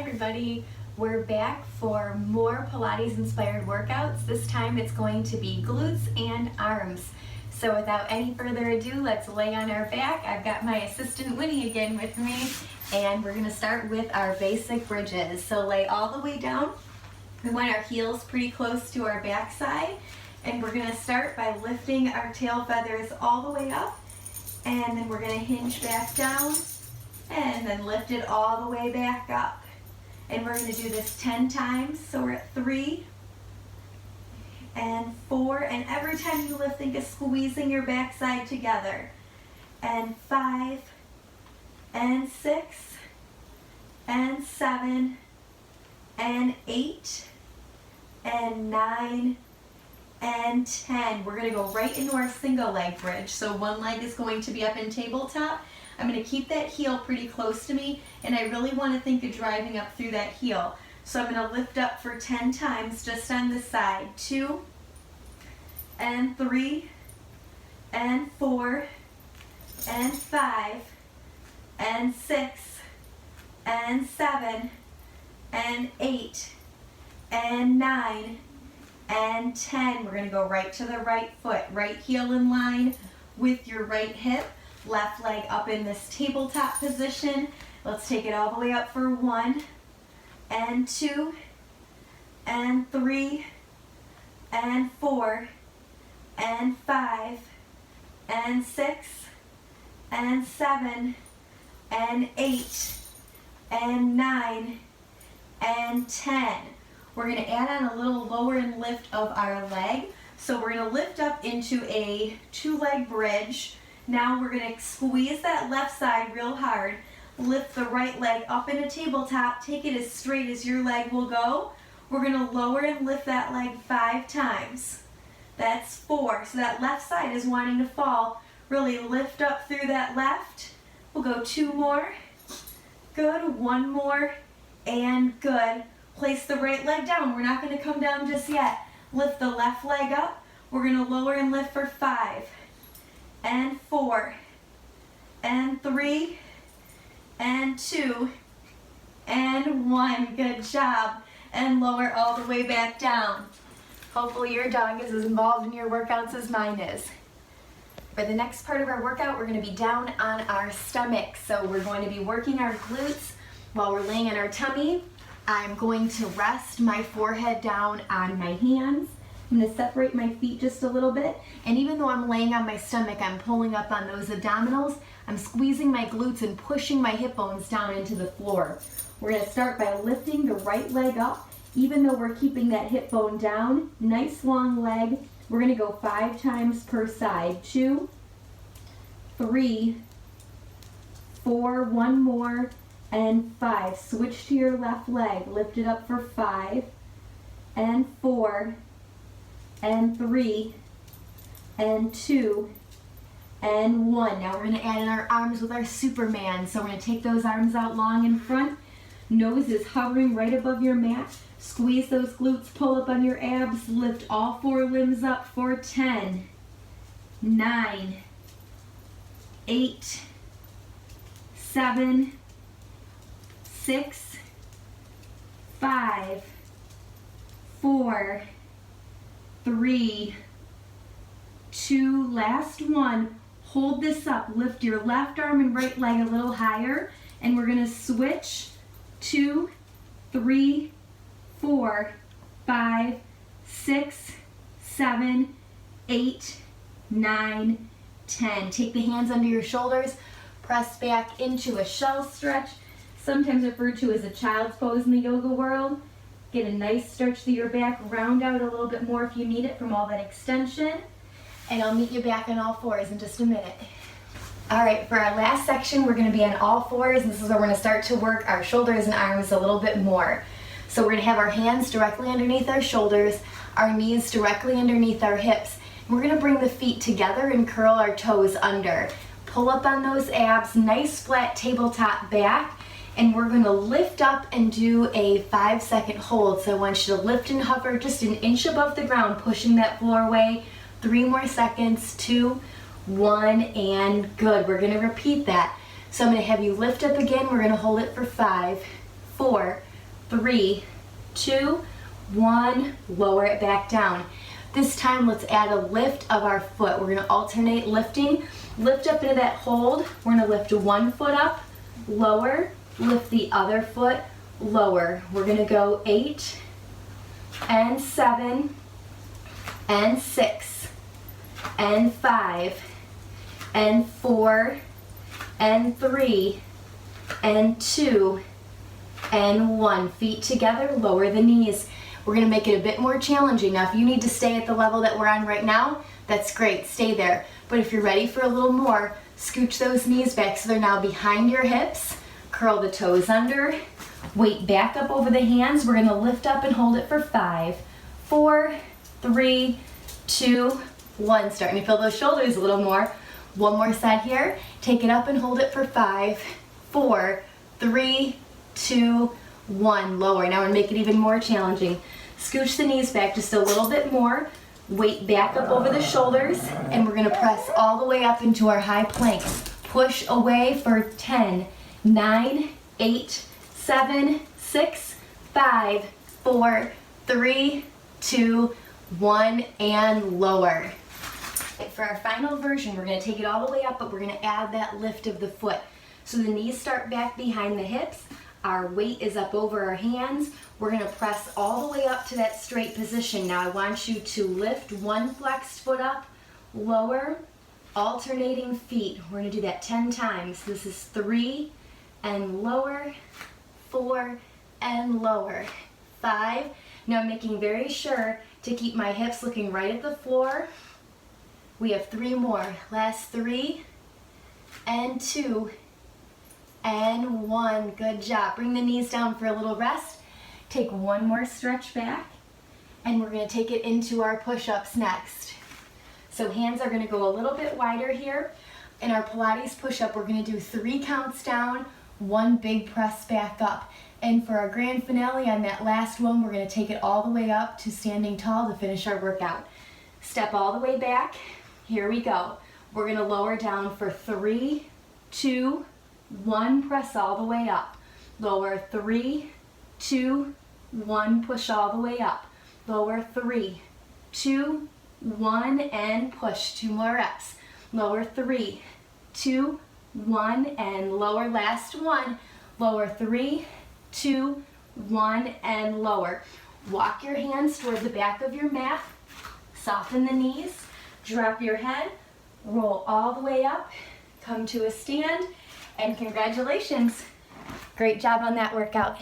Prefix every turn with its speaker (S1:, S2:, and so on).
S1: everybody, we're back for more Pilates-inspired workouts. This time it's going to be glutes and arms. So without any further ado, let's lay on our back. I've got my assistant Winnie again with me, and we're going to start with our basic bridges. So lay all the way down. We want our heels pretty close to our backside, and we're going to start by lifting our tail feathers all the way up, and then we're going to hinge back down and then lift it all the way back up. And we're going to do this 10 times. So we're at 3 and 4, and every time you lift, think of squeezing your backside together. And 5 and 6 and 7 and 8 and 9 and 10. We're going to go right into our single leg bridge. So one leg is going to be up in tabletop. I'm going to keep that heel pretty close to me, and I really want to think of driving up through that heel. So I'm going to lift up for 10 times just on this side. 2 and 3 and 4 and 5 and 6 and 7 and 8 and 9 and 10. We're going to go right to the right foot, right heel in line with your right hip. Left leg up in this tabletop position. Let's take it all the way up for 1 and 2 and 3 and 4 and 5 and 6 and 7 and 8 and 9 and 10. We're going to add on a little lower and lift of our leg. So we're going to lift up into a 2-leg bridge. Now we're going to squeeze that left side real hard, lift the right leg up in a tabletop, take it as straight as your leg will go. We're going to lower and lift that leg 5 times. That's 4. So that left side is wanting to fall. Really lift up through that left. We'll go 2 more. Good. 1 more. And good. Place the right leg down. We're not going to come down just yet. Lift the left leg up. We're going to lower and lift for 5. And 4 and 3 and 2 and 1. Good job. And lower all the way back down. Hopefully your dog is as involved in your workouts as mine is. For the next part of our workout, we're going to be down on our stomach. So we're going to be working our glutes while we're laying on our tummy. I'm going to rest my forehead down on my hands. I'm going to separate my feet just a little bit, and even though I'm laying on my stomach, I'm pulling up on those abdominals. I'm squeezing my glutes and pushing my hip bones down into the floor. We're going to start by lifting the right leg up, even though we're keeping that hip bone down. Nice long leg. We're going to go 5 times per side. 2, 3, 4, 1 more, and 5. Switch to your left leg. Lift it up for 5 and 4 and 3 and 2 and 1. Now we're going to add in our arms with our Superman. So we're going to take those arms out long in front. Nose is hovering right above your mat. Squeeze those glutes, pull up on your abs, lift all 4 limbs up for 10, 9, 8, 7, 6, 5, 4, 3, 2, last one. Hold this up. Lift your left arm and right leg a little higher, and we're going to switch. 2, 3, 4, 5, 6, 7, 8, 9, 10. Take the hands under your shoulders. Press back into a shell stretch, sometimes referred to as a child's pose in the yoga world. Get a nice stretch through your back, round out a little bit more if you need it from all that extension. And I'll meet you back on all 4s in just a minute. All right, for our last section, we're going to be on all 4s, and this is where we're going to start to work our shoulders and arms a little bit more. So we're going to have our hands directly underneath our shoulders, our knees directly underneath our hips. And we're going to bring the feet together and curl our toes under. Pull up on those abs, nice flat tabletop back. And we're going to lift up and do a 5-second hold. So I want you to lift and hover just an inch above the ground, pushing that floor away. 3 more seconds, 2, 1, and good. We're going to repeat that. So I'm going to have you lift up again. We're going to hold it for 5, 4,
S2: 3, 2, 1, lower it back down. This time let's add a lift of our foot. We're gonna alternate lifting. Lift up into that hold. We're gonna lift one foot up, lower, lift the other foot, lower. We're gonna go 8 and 7 and 6 and 5 and 4 and 3 and 2 and 1. Feet together, lower the knees. We're gonna make it a bit more challenging. Now, if you need to stay at the level that we're on right now, that's great, stay there. But if you're ready for a little more, scooch those knees back so they're now behind your hips. Curl the toes under. Weight back up over the hands. We're gonna lift up and hold it for 5, 4, 3, 2, 1. Starting to feel those shoulders a little more. One more side here. Take it up and hold it for 5, 4, 3, 2, 1. Lower. Now we're gonna make it even more challenging. Scooch the knees back just a little bit more. Weight back up over the shoulders, and we're gonna press all the way up into our high plank. Push away for 10, 9, 8, 7, 6, 5, 4, 3, 2, 1, and lower. For our final version, we're gonna take it all the way up, but we're gonna add that lift of the foot. So the knees start back behind the hips. Our weight is up over our hands. We're gonna press all the way up to that straight position. Now I want you to lift one flexed foot up, lower, alternating feet. We're gonna do that 10 times. This is 3 and lower, 4 and lower, 5. Now I'm making very sure to keep my hips looking right at the floor. We have 3 more. Last 3 and 2 and 1. Good job. Bring the knees down for a little rest. Take one more stretch back, and we're going to take it into our push-ups next. So hands are going to go a little bit wider here. In our Pilates push-up, we're going to do 3 counts down, 1 big press back up. And for our grand finale on that last one, we're going to take it all the way up to standing tall to finish our workout. Step all the way back. Here we go. We're going to lower down for 3, 2, 1. Press all the way up. Lower 3, 2, 1. Push all the way up. Lower 3, 2, 1, and push. 2 more reps. Lower 3, 2, 1, and lower. Last 1. Lower 3, 2, 1, and lower. Walk your hands toward the back of your mat. Soften the knees. Drop your head. Roll all the way up. Come to a stand. And congratulations. Great job on that workout.